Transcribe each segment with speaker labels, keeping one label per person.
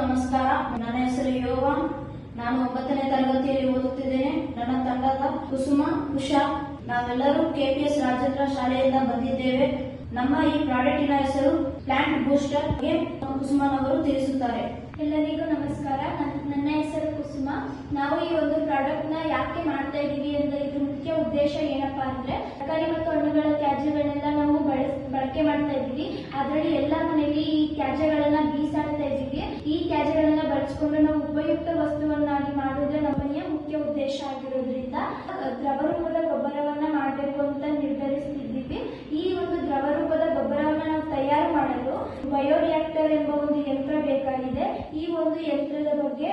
Speaker 1: ನಮಸ್ಕಾರ. ನನ್ನ ಹೆಸರು ಯೋವಾ. ನಾನು 9ನೇ ತರಗತಿಯಲ್ಲಿ ಓದುತ್ತಿದ್ದೇನೆ. ನನ್ನ ತಂಡದ ಕುಸುಮ, ಉಷಾ. ನಾವೆಲ್ಲರೂ KPS ರಾಜೇಂದ್ರ ಶಾಲೆಯಿಂದ ಬಂದಿದ್ದೇವೆ. ನಮ್ಮ ಈ ಪ್ರಾಡಕ್ಟಿನ ಹೆಸರು ಪ್ಲಾಂಟ್ ಬೂಸ್ಟರ್. ಕುಸುಮನವರು ತಿಳಿಸುತ್ತಾರೆ.
Speaker 2: ಎಲ್ಲರಿಗೂ ನಮಸ್ಕಾರ. ನನ್ನ ಹೆಸರು ಕುಸುಮ. ನಾವು ಈ ಒಂದು ಪ್ರಾಡಕ್ಟ್ ನ ಯಾಕೆ ಮಾಡ್ತಾ ಇದೀವಿ ಅಂದ್ರೆ ಇದ್ರ ಮುಖ್ಯ ಉದ್ದೇಶ ಏನಪ್ಪಾ ಅಂದ್ರೆ ತರಕಾರಿ ಮತ್ತು ಹಣ್ಣುಗಳ ತ್ಯಾಜ್ಯಗಳನ್ನೆಲ್ಲ ನಾವು ಬಳಕೆ ಮಾಡ್ತಾ ಇದೀವಿ. ಅದರಲ್ಲಿ ಎಲ್ಲಾ ಮನೆಯಲ್ಲಿ ಈ ತ್ಯಾಜ್ಯಗಳನ್ನ ಬೀಸಾಡ್ತಾ ಇದೀವಿ. ಈ ತ್ಯಾಜ್ಯಗಳನ್ನ ಬಳಸಿಕೊಂಡು ನಾವು ಉಪಯುಕ್ತ ವಸ್ತುವನ್ನಾಗಿ ಮಾಡುವುದೇ ನಮ್ಮನೆಯ ಮುಖ್ಯ ಉದ್ದೇಶ ಆಗಿರೋದ್ರಿಂದ ದ್ರವರೂಪದ ಗೊಬ್ಬರವನ್ನ ಮಾಡಬೇಕು ಅಂತ ನಿರ್ಧರಿಸುತ್ತಿದ್ದೀವಿ. ಈ ಒಂದು ದ್ರವರೂಪದ ಗೊಬ್ಬರವನ್ನ ನಾವು ತಯಾರು ಮಾಡಲು ಬಯೋರಿಯಾಕ್ಟರ್ ಎಂಬ ಒಂದು ಯಂತ್ರ ಬೇಕಾಗಿದೆ. ಈ ಒಂದು ಯಂತ್ರದ ಬಗ್ಗೆ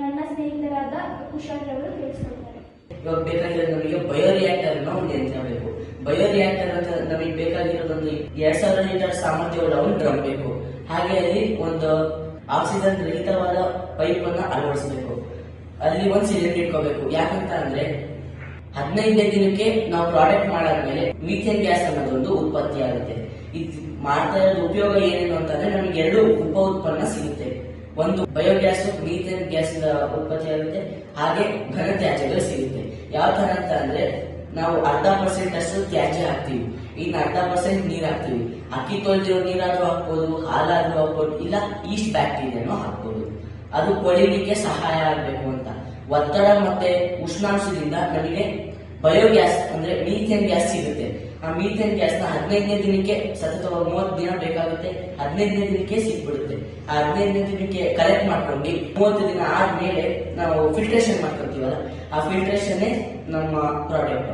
Speaker 2: ನನ್ನ ಸ್ನೇಹಿತರಾದ ಕುಶಾಲ್ ಅವರು ತಿಳಿಸ್ಕೊಡ್ತಾರೆ.
Speaker 3: ಇವಾಗ ಬೇಕಾಗಿರೋದು ನಮಗೆ ಬಯೋರಿಯಾಕ್ಟರ್ ಅನ್ನೋ ಒಂದು ಯಂತ್ರ ಬೇಕು. ಬಯೋರಿಯಾಕ್ಟರ್ ಅಂತ ನಮಗೆ ಬೇಕಾಗಿರೋದೊಂದು 2000 ಲೀಟರ್ ಸಾಮರ್ಥ್ಯವುಳ್ಳ ಒಂದು ಡ್ರಮ್ ಬೇಕು. ಹಾಗೆ ಅಲ್ಲಿ ಒಂದು ಆಕ್ಸಿಜನ್ ರಹಿತವಾದ ಪೈಪ್ ಅನ್ನ ಅಳವಡಿಸಬೇಕು. ಅಲ್ಲಿ ಒಂದು ಸಿಲಿಂಡರ್ ಇಟ್ಕೋಬೇಕು. ಯಾಕಂತ ಅಂದ್ರೆ 15ನೇ ದಿನಕ್ಕೆ ನಾವು ಪ್ರಾಡಕ್ಟ್ ಮಾಡಾದ್ಮೇಲೆ ಮೀಥೇನ್ ಗ್ಯಾಸ್ ಅನ್ನೋದೊಂದು ಉತ್ಪತ್ತಿ ಆಗುತ್ತೆ. ಇದು ಮಾಡ್ತಾ ಇರೋದು ಉಪಯೋಗ ಏನೇನು ಅಂತಂದ್ರೆ ನಮಗೆ 2 ಉಪ ಉತ್ಪನ್ನ ಸಿಗುತ್ತೆ. ಒಂದು ಬಯೋಗ್ಯಾಸ್, ಮೀಥೇನ್ ಗ್ಯಾಸ್ ಉತ್ಪತ್ತಿ ಆಗುತ್ತೆ. ಹಾಗೆ ಘನ ತ್ಯಾಜ್ಯಗಳು ಸಿಗುತ್ತೆ. ಯಾವ ತರ ಅಂತ ಅಂದ್ರೆ ನಾವು 0.5% ಅಷ್ಟು ತ್ಯಾಜ್ಯ ಹಾಕ್ತಿವಿ, ಇನ್ನು 0.5% ನೀರ್ ಹಾಕ್ತಿವಿ. ಅಕ್ಕಿ ತೊಳೆದಿರೋ ನೀರಾದ್ರೂ ಹಾಕ್ಬೋದು, ಹಾಲಾದ್ರೂ ಹಾಕ್ಬೋದು, ಇಲ್ಲ ಈಸ್ಟ್ ಬ್ಯಾಕ್ಟೀರಿಯಾನು ಹಾಕ್ಬೋದು. ಅದು ಕೊಳಿಲಿಕ್ಕೆ ಸಹಾಯ ಆಗ್ಬೇಕು ಅಂತ. ಒತ್ತಡ ಮತ್ತೆ ಉಷ್ಣಾಂಶದಿಂದ ನಮಗೆ ಬಯೋಗ್ಯಾಸ್ ಅಂದ್ರೆ ಮೀಥೇನ್ ಗ್ಯಾಸ್ ಸಿಗುತ್ತೆ. ಆ ಮೀಥೇನ್ ಗ್ಯಾಸ್ ನ 15ನೇ ದಿನಕ್ಕೆ ಸತತವಾಗಿ 30 ದಿನ ಬೇಕಾಗುತ್ತೆ. 15ನೇ ದಿನಕ್ಕೆ ಸಿಕ್ಬಿಡುತ್ತೆ. ಆ 15ನೇ ದಿನಕ್ಕೆ ಕಲೆಕ್ಟ್ ಮಾಡ್ಕೊಂಡು 30 ದಿನ ಆದ್ಮೇಲೆ ನಾವು ಫಿಲ್ಟ್ರೇಷನ್ ಮಾಡ್ಕೊತೀವಲ್ಲ, ಆ ಫಿಲ್ಟ್ರೇಷನ್ ನಮ್ಮ ಪ್ರಾಡಕ್ಟ್.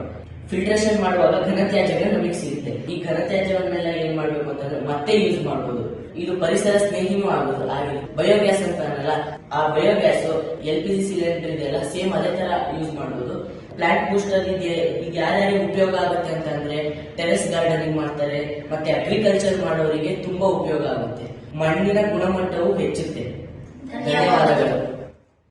Speaker 3: ಫಿಲ್ಟ್ರೇಷನ್ ಮಾಡುವಾಗ ಘನತ್ಯಾಜ್ಯಗಳು ನಮಗೆ ಸಿಗುತ್ತೆ. ಈ ಘನತ್ಯಾಜ್ಯವನ್ನೆಲ್ಲ ಏನ್ ಮಾಡ್ಬೇಕು ಅಂತಂದ್ರೆ ಮತ್ತೆ ಯೂಸ್ ಮಾಡಬಹುದು. ಇದು ಪರಿಸರ ಸ್ನೇಹಿನೂ ಆಗೋದು. ಹಾಗೆ ಬಯೋಗ್ಯಾಸ್ ಅಂತ ಅನ್ನಲ್ಲ, ಆ ಬಯೋಗ್ಯಾಸ್ LPG ಸಿಲಿಂಡರ್ ಇದೆಯಲ್ಲ, ಸೇಮ್ ಅದೇ ತರ ಯೂಸ್ ಮಾಡಬಹುದು. ಪ್ಲಾಂಟ್ ಬೂಸ್ಟರ್ ಇದೆ. ಈಗ ಯಾರ್ಯಾರಿಗೆ ಉಪಯೋಗ ಆಗುತ್ತೆ ಅಂತಂದ್ರೆ ಟೆರೆಸ್ ಗಾರ್ಡನಿಂಗ್ ಮಾಡ್ತಾರೆ, ಮತ್ತೆ ಅಗ್ರಿಕಲ್ಚರ್ ಮಾಡೋರಿಗೆ ತುಂಬಾ ಉಪಯೋಗ ಆಗುತ್ತೆ. ಮಣ್ಣಿನ ಗುಣಮಟ್ಟವು ಹೆಚ್ಚುತ್ತೆ. ಧನ್ಯವಾದಗಳು.